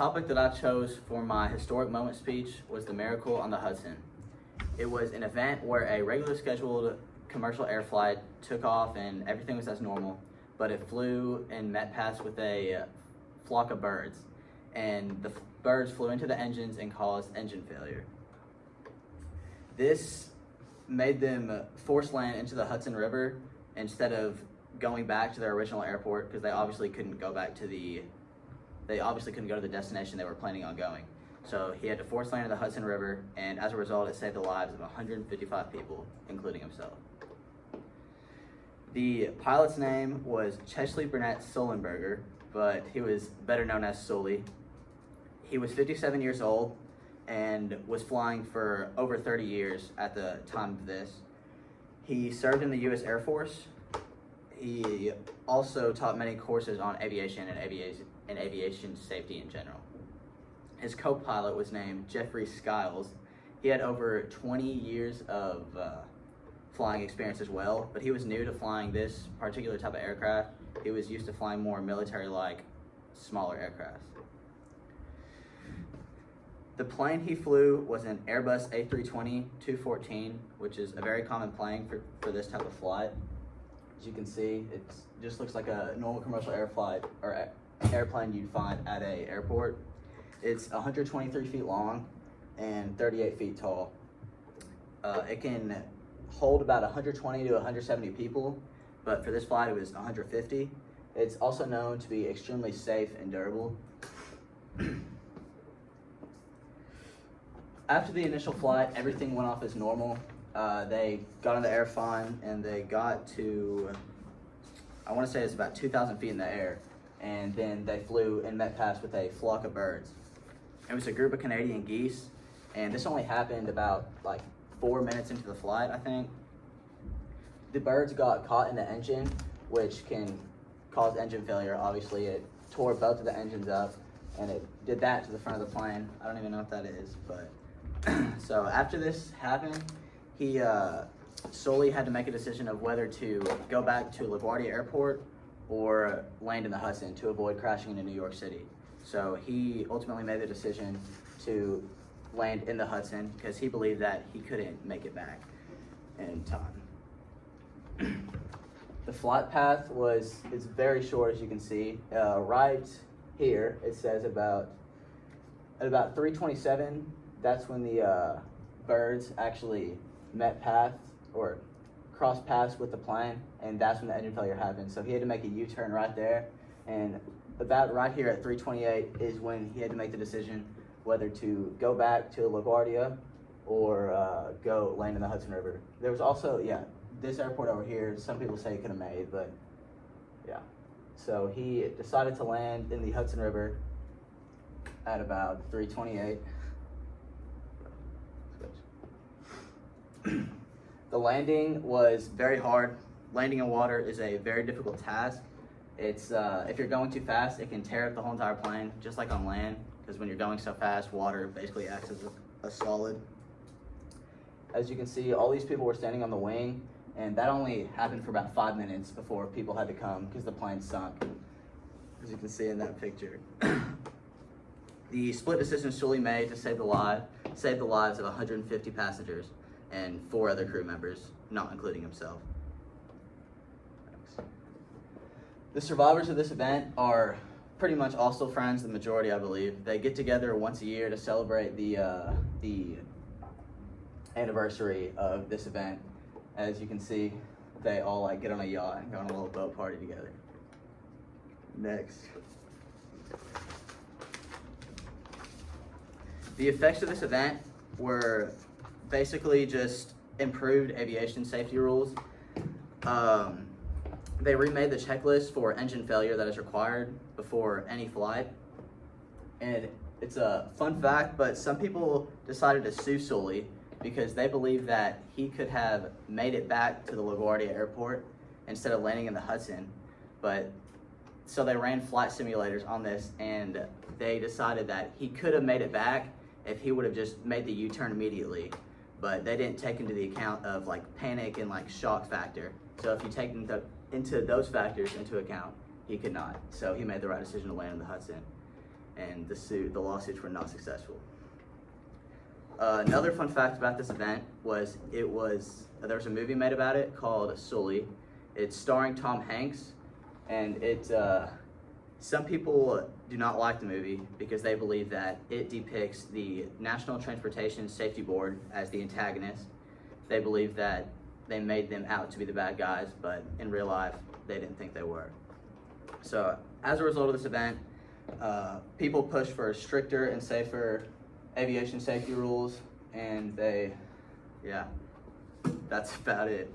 topic that I chose for my historic moment speech was the Miracle on the Hudson. It was an event where a regular scheduled commercial air flight took off and everything was as normal, but it flew and met paths with a flock of birds, and the birds flew into the engines and caused engine failure. This made them force land into the Hudson River instead of going back to their original airport, because they obviously couldn't go to the destination they were planning on going. So he had to force land in the Hudson River, and as a result, it saved the lives of 155 people, including himself. The pilot's name was Chesley Burnett Sullenberger, but he was better known as Sully. He was 57 years old and was flying for over 30 years at the time of this. He served in the U.S. Air Force. He also taught many courses on aviation and aviation safety in general. His co-pilot was named Jeffrey Skiles. He had over 20 years of flying experience as well, but he was new to flying this particular type of aircraft. He was used to flying more military-like, smaller aircraft. The plane he flew was an Airbus A320-214, which is a very common plane for this type of flight. As you can see, it just looks like a normal commercial airplane you'd find at an airport. It's 123 feet long and 38 feet tall. It can hold about 120 to 170 people, but for this flight it was 150. It's also known to be extremely safe and durable. After the initial flight, everything went off as normal. They got on the air fine, and they got to, I want to say it's about 2,000 feet in the air, and then they flew and met paths with a flock of birds. It was a group of Canadian geese, and this only happened about 4 minutes into the flight, I think. The birds got caught in the engine, which can cause engine failure. Obviously, it tore both of the engines up, and it did that to the front of the plane. I don't even know what that is, but so after this happened, he solely had to make a decision of whether to go back to LaGuardia Airport or land in the Hudson to avoid crashing into New York City. So he ultimately made the decision to land in the Hudson because he believed that he couldn't make it back in time. The flight path is very short, as you can see. Right here, it says at about 3:27, that's when the birds actually met paths or crossed paths with the plane, and that's when the engine failure happened. So he had to make a U-turn right there, and about right here at 3:28 is when he had to make the decision whether to go back to LaGuardia or go land in the Hudson River. There was also, this airport over here, some people say he could have made, but yeah. So he decided to land in the Hudson River at about 3:28. The landing was very hard. Landing in water is a very difficult task. It's if you're going too fast, it can tear up the whole entire plane, just like on land, because when you're going so fast, water basically acts as a solid. As you can see, all these people were standing on the wing, and that only happened for about 5 minutes before people had to come because the plane sunk, as you can see in that picture. The split decision Sully made to save the lives of 150 passengers and 4 other crew members, not including himself. The survivors of this event are pretty much all still friends, the majority, I believe. They get together once a year to celebrate the anniversary of this event. As you can see, they all get on a yacht and go on a little boat party together. Next. The effects of this event were basically just improved aviation safety rules. They remade the checklist for engine failure that is required before any flight. And it's a fun fact, but some people decided to sue Sully because they believe that he could have made it back to the LaGuardia Airport instead of landing in the Hudson. So they ran flight simulators on this, and they decided that he could have made it back if he would have just made the U-turn immediately. But they didn't take into the account of panic and shock factor. So if you take into those factors into account, he could not. So he made the right decision to land in the Hudson. and the lawsuits were not successful. Another fun fact about this event was there was a movie made about it called Sully. It's starring Tom Hanks, and some people do not like the movie because they believe that it depicts the National Transportation Safety Board as the antagonist. They believe that they made them out to be the bad guys, but in real life, they didn't think they were. So as a result of this event, people pushed for stricter and safer aviation safety rules, and that's about it.